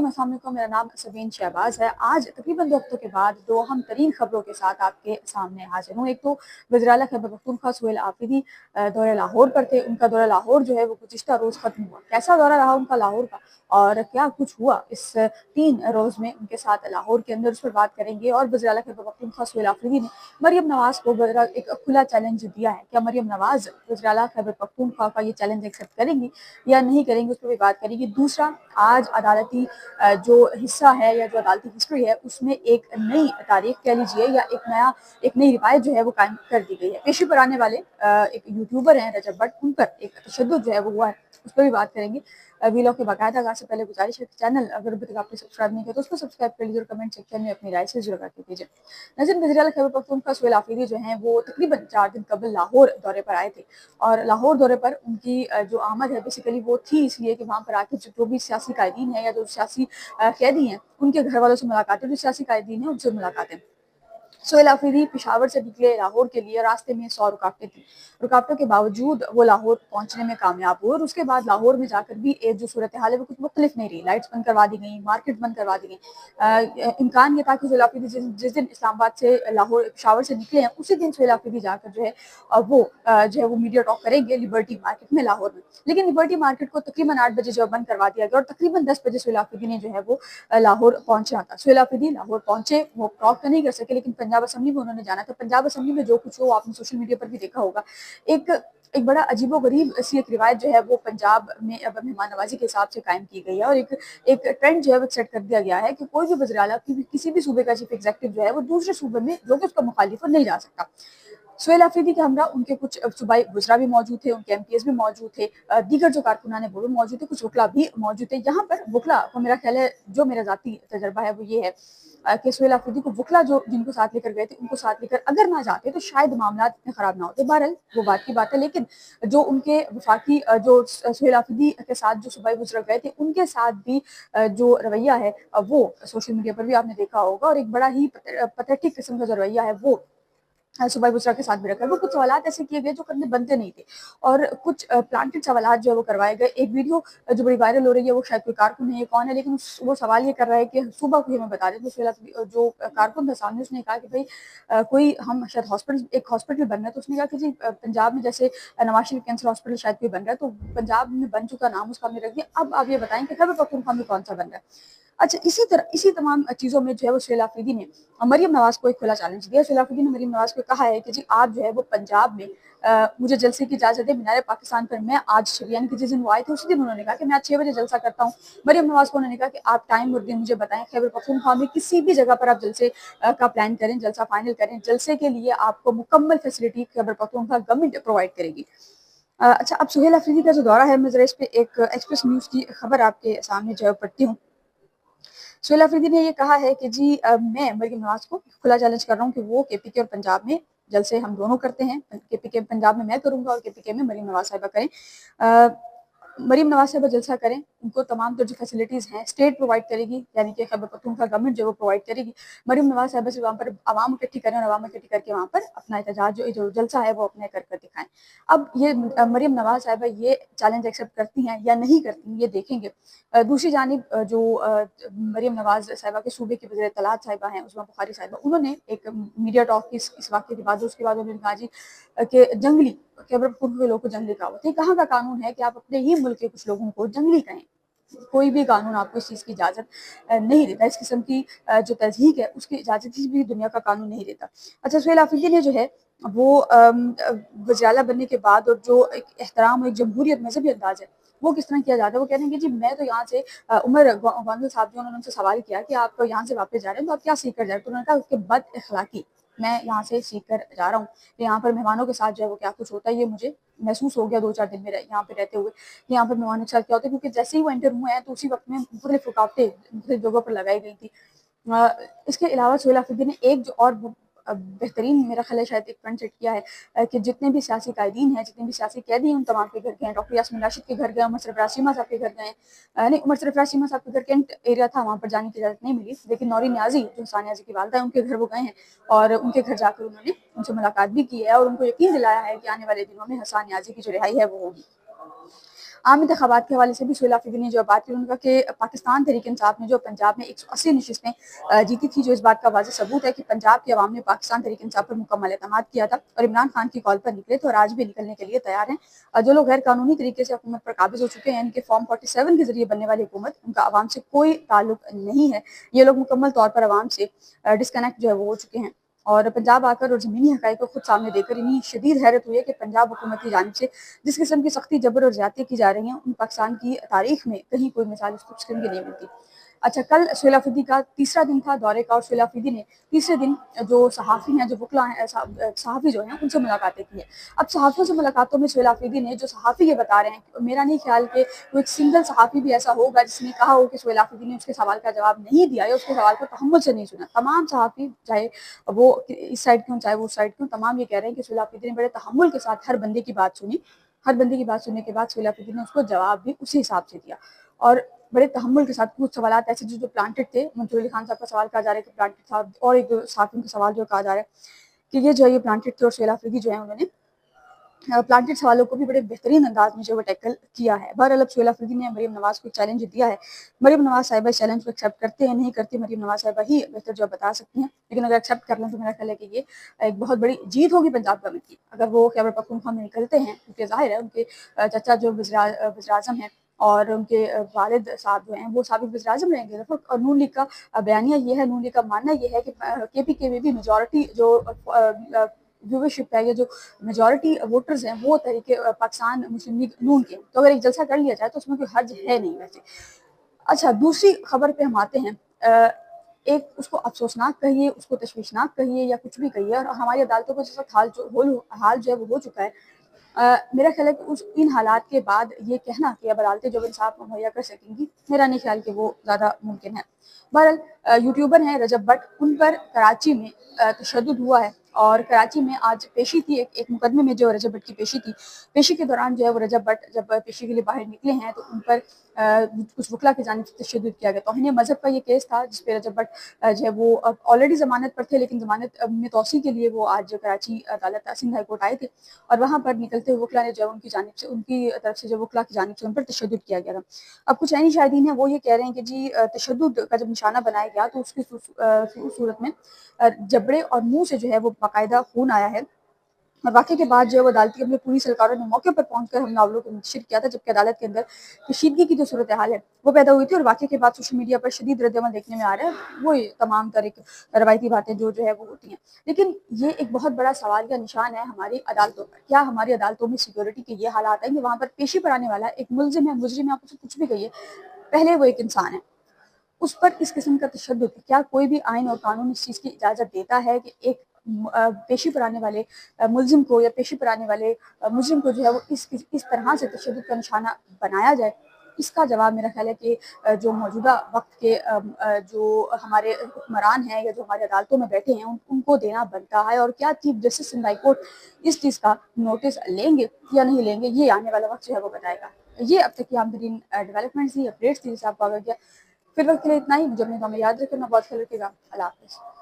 अस्सलाम वालेकुम, मेरा नाम सबीन शहबाज है। आज तकरीबन 2 हफ्तों के बाद दो अहम तरीन खबरों के साथ आपके सामने हाजिर हूँ। एक तो वज़ीर आला खैबर पख्तूनख्वा सुहेल आफरीदी दौरे लाहौर पर थे। उनका दौरा लाहौर जो है वो गुज़िश्ता रोज़ ख़त्म हुआ। कैसा दौरा रहा उनका लाहौर का और क्या कुछ हुआ इस 3 रोज़ में उनके साथ लाहौर के अंदर, उस पर बात करेंगे। और वज़ीर आला खैबर पख्तूनख्वा सुहेल आफरीदी ने मरियम नवाज़ को एक खुला चैलेंज दिया है। क्या मरियम नवाज़ वज़ीर आला खैबर पख्तूनख्वा का ये चैलेंज एक्सेप्ट करेंगी या नहीं करेंगी, उस पर भी बात करेंगे। दूसरा, आज अदालती जो हिस्सा है या जो अदालती हिस्ट्री है उसमें एक नई तारीख कह लीजिए या एक नई रिवायत जो है वो कायम कर दी गई है। पेशी पर आने वाले एक यूट्यूबर हैं रजब भट्ट, उन पर एक तशद्दुद जो है वो हुआ है, उस पर भी बात करेंगे। वीलॉग के बाकायदा आगाज़ से पहले गुजारिश है कि चैनल अगर अभी तक आपने सब्सक्राइब नहीं किया तो उसको सब्सक्राइब कर लीजिए और कमेंट सेक्शन में अपनी राय से जरूर आगे कीजिए। नाज़रीन, वज़ीर आला खैबर पख्तूनख्वा सुहेल आफरीदी जो हैं वो तकरीबन 4 दिन कबल लाहौर दौरे पर आए थे। और लाहौर दौरे पर उनकी जो आमद है बेसिकली वो थी इसलिए कि वहाँ पर आके जो भी सियासी कायदीन है या जो सियासी कैदी हैं उनके घर वालों से मुलाकातें, जो सियासी कायदीन हैं उनसे मुलाकातें। सुहेल आफरीदी पेशावर से निकले लाहौर के लिए, रास्ते में 100 रुकावटें थी। रुकावटों के बावजूद वो लाहौर पहुंचने में कामयाब हुए और उसके बाद लाहौर में जाकर भी एक जो सूरत हाल है वो कुछ मुख्तलिफ नहीं रही। लाइट्स बंद करवा दी गई, मार्केट बंद करवा दी गई। इम्कान ये था कि सुहेल आफरीदी जिस दिन इस्लामाबाद से लाहौर पेशावर से निकले हैं उसी दिन सुहेल आफरीदी जाकर जो है वो मीडिया टॉक करेंगे लिबर्टी मार्केट में लाहौर में। लेकिन लिबर्टी मार्केट को तकरीबन 8 बजे जो बंद करवा दिया गया और तकरीबन 10 बजे सुहेल आफरीदी ने जो है वो लाहौर पहुंचना था। सुहेल आफरीदी लाहौर पहुंचे, वो टॉक तो नहीं कर सके लेकिन पंजाब असेंबली में उन्होंने जाना था। पंजाब असेंबली में जो कुछ हो आपने सोशल मीडिया पर भी देखा होगा। एक एक बड़ा अजीबोगरीब सी एक रिवायत जो है वो पंजाब में अब मेहमान नवाजी के हिसाब से कायम की गई है और एक ट्रेंड जो है वो सेट कर दिया गया है कि कोई भी वज़ीर आला किसी भी सूबे का चीफ एग्जीक्यूटिव जो है वो दूसरे सूबे में जो कि उसका मुखालिफ नहीं जा सकता। सुहेल आफरीदी के हमरा उनके कुछ सूबाई वज़रा भी मौजूद थे, उनके एमपीएस भी मौजूद थे, दीगर जो कारकुनान है वो भी मौजूद थे, कुछ वकला भी मौजूद थे। यहाँ पर वकला को मेरा ख्याल है, जो मेरा ज़ाती तजर्बा है वो ये है कि सुहेल आफरीदी को वकला जो जिनको साथ लेकर गए थे उनको साथ लेकर अगर ना जाते तो शायद मामला इतने खराब ना होते। बहरहाल वो बात की बात है, लेकिन जो उनके वफाकी जो सुहेल आफरीदी के साथ जो सूबाई वज़रा गए थे उनके साथ भी जो रवैया है वो सोशल मीडिया पर भी आपने देखा होगा और एक बड़ा ही पैथेटिक किस्म का जो रवैया है वो सूबाई बुशरा के साथ भी रखा है। वो कुछ सवालात ऐसे किए गए जो करने बनते नहीं थे और कुछ प्लांटेड सवालात जो है वो करवाए गए। एक वीडियो जो बड़ी वायरल हो रही है वो शायद कोई कारकुन है, ये कौन है, लेकिन वो सवाल ये कर रहा है कि सुबह को हमें बता दें। तो जो कारकुन था सामने उसने कहा कि भाई कोई हम शायद एक हॉस्पिटल बन रहा है, तो उसने कहा कि जी पंजाब में जैसे नवाज शरीफ कैंसर हॉस्पिटल शायद कोई बन रहा है, तो पंजाब में बन चुका नाम उसका हमने रख दिया, अब आप ये बताएं कि खैबर पख्तूनख्वा में कौन सा बन रहा है। अच्छा, इसी तमाम चीज़ों में जो है वो सुहेल आफरीदी ने मरियम नवाज को एक खुला चैलेंज दिया। सुहेल आफरीदी ने मरियम नवाज को कहा है कि जी आप जो है वो पंजाब में मुझे जलसे की इजाज़त दे। मीनार पाकिस्तान पर मैं आज यानी कि जिस दिन वो आए थे उसी दिन उन्होंने कहा कि मैं आज 6 बजे जलसा करता हूँ। मरियम नवाज को उन्होंने कहा कि आप टाइम और दिन मुझे बताएं, खैबर पख्तूनख्वा में किसी भी जगह पर आप जलसे का प्लान करें, जलसा फाइनल करें, जलसे के लिए आपको मुकम्मल facility Khyber Pakhtunkhwa government provide करेगी। अच्छा, अब सुहेल आफरीदी का जो दौरा है, मैं जरा इस पे एक एक्सप्रेस न्यूज़ की खबर आपके सामने जो है पढ़ती हूँ। सुहेल आफरीदी ने ये कहा है कि जी मैं मरियम नवाज को खुला चैलेंज कर रहा हूँ कि वो केपीके और पंजाब में जलसे हम दोनों करते हैं। केपीके पंजाब में मैं करूंगा और केपीके में मरियम नवाज साहिबा करें। मरियम नवाज साहिबा जलसा करें, उनको तमाम जो फैसिलिटीज़ हैं स्टेट प्रोवाइड करेगी, यानी कि खैबर पख्तूनख्वा गवर्नमेंट जो वो प्रोवाइड करेगी। मरियम नवाज साहिबा से वहाँ पर आवाम इकट्ठी करें और आवाम इकट्ठी करके वहाँ पर अपना एहतजाज जो जलसा है वो अपने कर दिखाएं। अब ये मरियम नवाज साहिबा ये चैलेंज एक्सेप्ट करती हैं या नहीं करती हैं ये देखेंगे। दूसरी जानिब जो मरियम नवाज साहिबा के सूबे की वज़ीर इत्तलात साहिबा हैं उस्मा बुखारी साहिबा, उन्होंने एक मीडिया टॉक की इस वाक़े के बाद उसके बाद उन्होंने कहा जी कि जंगली खैबर पख्तूनख्वा के लोगों को जंगली कहा होता है। कहाँ का कानून है कि आप अपने ही मुल्क के कुछ लोगों को जंगली कहें? कोई भी कानून आपको इस चीज़ की इजाज़त नहीं देता। इस किस्म की जो तज़हीक है उसकी इजाज़त किसी भी दुनिया का कानून नहीं देता। अच्छा, सुहेल आफरीदी ने जो है वो वज़ीर आला बनने के बाद और जो एक एहतराम और एक जमहूरियत मज़हबी अंदाज़ है वो किस तरह किया जाता है, वो कह रहे हैं कि जी मैं तो यहाँ से उमर गौंडल साहब जो उन्होंने उनसे सवाल किया कि आप यहाँ से वापस जा रहे हैं तो आप क्या सीख कर जा रहे हैं, तो उन्होंने कहा उसके बद अखलाकी मैं यहाँ से सीख कर जा रहा हूँ। यहाँ पर मेहमानों के साथ जो है वो क्या कुछ होता है ये मुझे महसूस हो गया 2-4 दिन में यहाँ पे रहते हुए। यहाँ पर मेहमानों के साथ क्या होता है, क्योंकि जैसे ही वो एंटर हुए हैं तो उसी वक्त में मुख्तलिफ रुकावटें मुख्तलिफ जगहों पर लगाई गई थी। इसके अलावा सुहेल आफरीदी ने एक जो और बेहतरीन मेरा ख्याल है शायद एक फ्रंट सेट किया है कि जितने भी सियासी कायदीन हैं, जितने भी सियासी कैदी हैं, उन तमाम के घर गए हैं। डॉक्टर यास्मीन राशिद के घर गए, उमर सरफराज चीमा साहब के घर गए, नहीं उमर सरफराज चीमा साहब के घर कैंट एरिया था, वहाँ पर जाने की इजाज़त नहीं मिली, लेकिन नौरी न्याजी जो हसान न्याजी की वालदा है उनके घर वो गए हैं और उनके घर जाकर उन्होंने उनसे मुलाकात भी की है और उनको यकीन दिलाया है कि आने वाले दिनों में हसान न्याजी की जो रिहाई है वो होगी। आम इंतखाबात के हवाले से भी सोहेल आफरीदी ने जो बात की, उन्होंने कहा कि पाकिस्तान तहरीक इंसाफ ने जो पंजाब में 180 नशिस्तें जीती थी, जो इस बात का वाज़ेह सबूत है कि पंजाब की आवाम ने पाकिस्तान तहरीक इंसाफ पर मुकम्मल एतमाद किया था और इमरान खान की कॉल पर निकले तो और आज भी निकलने के लिए तैयार हैं। जो लोग गैर कानूनी तरीके से हुकूमत पर काबिज हो चुके हैं, इनके फॉर्म 47 के जरिए बनने वाली हुकूमत, उनका आवाम से कोई ताल्लुक नहीं है। ये लोग मुकम्मल तौर पर आवाम से डिस्कनेक्ट जो है वो हो चुके हैं और पंजाब आकर और ज़मीनी हक़ाइक़ को खुद सामने देकर इन्हीं शदीद हैरत हुई है कि पंजाब हुकूमत की जानिब से जिस किस्म की सख्ती, जबर और ज़्यादती की जा रही हैं, उन पाकिस्तान की तारीख में कहीं कोई मिसाल इस किस्म की नहीं मिलती। अच्छा, कल सोहेल आफरीदी का तीसरा दिन था दौरे का और सोहेल आफरीदी ने तीसरे दिन जो सहाफ़ी हैं, जो वकला हैं, सहाफ़ी जो हैं, उनसे मुलाकातें की हैं। अब सहाफ़ियों से मुलाकातों में सोहेल आफरीदी ने, जो सहाफ़ी ये बता रहे हैं, मेरा नहीं ख्याल कि कोई एक सिंगल सहाफ़ी भी ऐसा होगा जिसने कहा हो कि सोहेल आफरीदी ने उसके सवाल का जवाब नहीं दिया या उसके सवाल को तहम्मुल से नहीं सुना। तमाम सहाफ़ी, चाहे वो इस साइड के हों चाहे वो उस साइड के हों, तमाम ये कह रहे हैं कि सोहेल आफरीदी ने बड़े तहम्मुल के साथ हर बंदे की बात सुनी। हर बंदे की बात सुनने के बाद सोहेल आफरीदी ने उसको जवाब भी उसी हिसाब से दिया और बड़े तहम्मुल के साथ कुछ सवाल ऐसे जो प्लांटेड थे। मंसूर अली खान साहब का सवाल कहा जा रहा है कि प्लांटेड था और एक साथियों का सवाल जो कहा जा रहा है कि ये जो है ये प्लांटेड थे और सोहेल आफरीदी जो है उन्होंने प्लांटेड सवालों को भी बड़े बेहतरीन अंदाज में जो वो टैकल किया है। बहरहाल अब सोहेल आफरीदी ने मरीम नवाज़ को चैलेंज दिया है। मरीम नवाज़ साहिबा इस चैलेंज को एक्सेप्ट करते हैं नहीं करती, मरीम नवाज़ साहिबा ही बेहतर जो बता सकती हैं, लेकिन अगर एक्सेप्ट कर लें तो मेरा ख्याल है कि ये एक बहुत बड़ी जीत होगी पंजाब गवर्नमेंट की अगर वो खैबर पख्तूनख्वा में निकलते हैं, क्योंकि ज़ाहिर है उनके चचा जो वज़ीर-ए-आज़म हैं और उनके वालिद साहब जो हैं वो साबिक़ वज़ीर-ए-आज़म रहेंगे। और नून लीग का बयानिया ये है, नून लीग का मानना ये है कि केपीके में भी मेजॉरिटी जो व्यूवरशिप है, ये जो मेजॉरिटी वोटर्स हैं वो तहरीक पाकिस्तान मुस्लिम लीग नून के, तो अगर एक जलसा कर लिया जाए तो उसमें कोई हर्ज है नहीं वैसे। अच्छा, दूसरी खबर पे हम आते हैं। एक उसको अफसोसनाक कहिए, उसको तशवीशनाक कहिए या कुछ भी कहिए, और हमारी अदालतों का जिस वक्त हाल जो है वो हो चुका है, मेरा ख्याल है कि इन हालात के बाद ये कहना कि अब अदालतें जो इंसाफ मुहैया कर सकेंगी, मेरा नहीं ख्याल कि वो ज़्यादा मुमकिन है। बहरहाल यूट्यूबर हैं रजब भट्ट, उन पर कराची में तशद्दुद हुआ है और कराची में आज पेशी थी, एक मुकदमे में जो रजब भट्ट की पेशी थी। पेशी के दौरान जो है वो रजब भट्ट जब पेशी के लिए बाहर निकले हैं तो उन पर कुछ वकला की जानिब से तशद्दुद किया गया। तौहीन मज़हब का ये केस था जिस पे रजब भट्ट जो है वो ऑलरेडी ज़मानत पर थे, लेकिन ज़मानत में तोसी के लिए वो आज कराची अदालत सिंध हाई कोर्ट आए थे और वहाँ पर निकलते हुए वकला ने जो उनकी जानिब से, उनकी तरफ से जो वकला की जानिब से उन पर तशद्दुद किया गया था। अब कुछ ऐनी शाहिदीन हैं, वो ये कह रहे हैं कि जी तशद्दुद का जब निशाना बनाया गया तो उसकी सूरत में जबड़े और मुँह से जो है वो बाकायदा खून आया है। और वाक़े के बाद जो है वो अदालती अपनी पूरी सरकारों ने मौके पर पहुंचकर हमलावरों को मुंतशिर किया था, जबकि अदालत के अंदर कशीदगी की जो सूरत हाल है वो पैदा हुई थी और वाक़े के बाद सोशल मीडिया पर शदीद रद्द-ए-अमल देखने में आ रहा है। वो तमाम रवायती बातें जो है वो होती हैं, लेकिन ये एक बहुत बड़ा सवाल का निशान है हमारी अदालतों पर। क्या हमारी अदालतों में सिक्योरिटी के ये हालात हैं कि वहाँ पर पेशी पर आने वाला एक मुलजिम है, मुजरिम है, आप उसे कुछ भी कहिए, पहले वो एक इंसान है, उस पर इस किस्म का तशद्दुद, क्या कोई भी आइन और कानून इस चीज़ की इजाज़त देता है कि एक पेशी पर आने वाले मुलजिम को या पेशी पर आने वाले मुजरिम को जो है वो इस तरह से तशद्दुद का निशाना बनाया जाए? इसका जवाब मेरा ख्याल है कि जो मौजूदा वक्त के जो हमारे हुक्मरान हैं या जो हमारी अदालतों में बैठे हैं उनको देना बनता है। और क्या chief justice Sindh high court इस चीज़ का नोटिस लेंगे या नहीं लेंगे, ये आने वाला वक्त जो है वो बताएगा। ये अब तक की आम तरीन डेवलपमेंट्स थी, अपडेट्स थी जिससे आपको आगे किया। फिर वक्त के लिए इतना ही। मुझे अपनी दुआ में याद रखना, बहुत ख्याल रखिएगा। अल्लाह हाफ़िज़।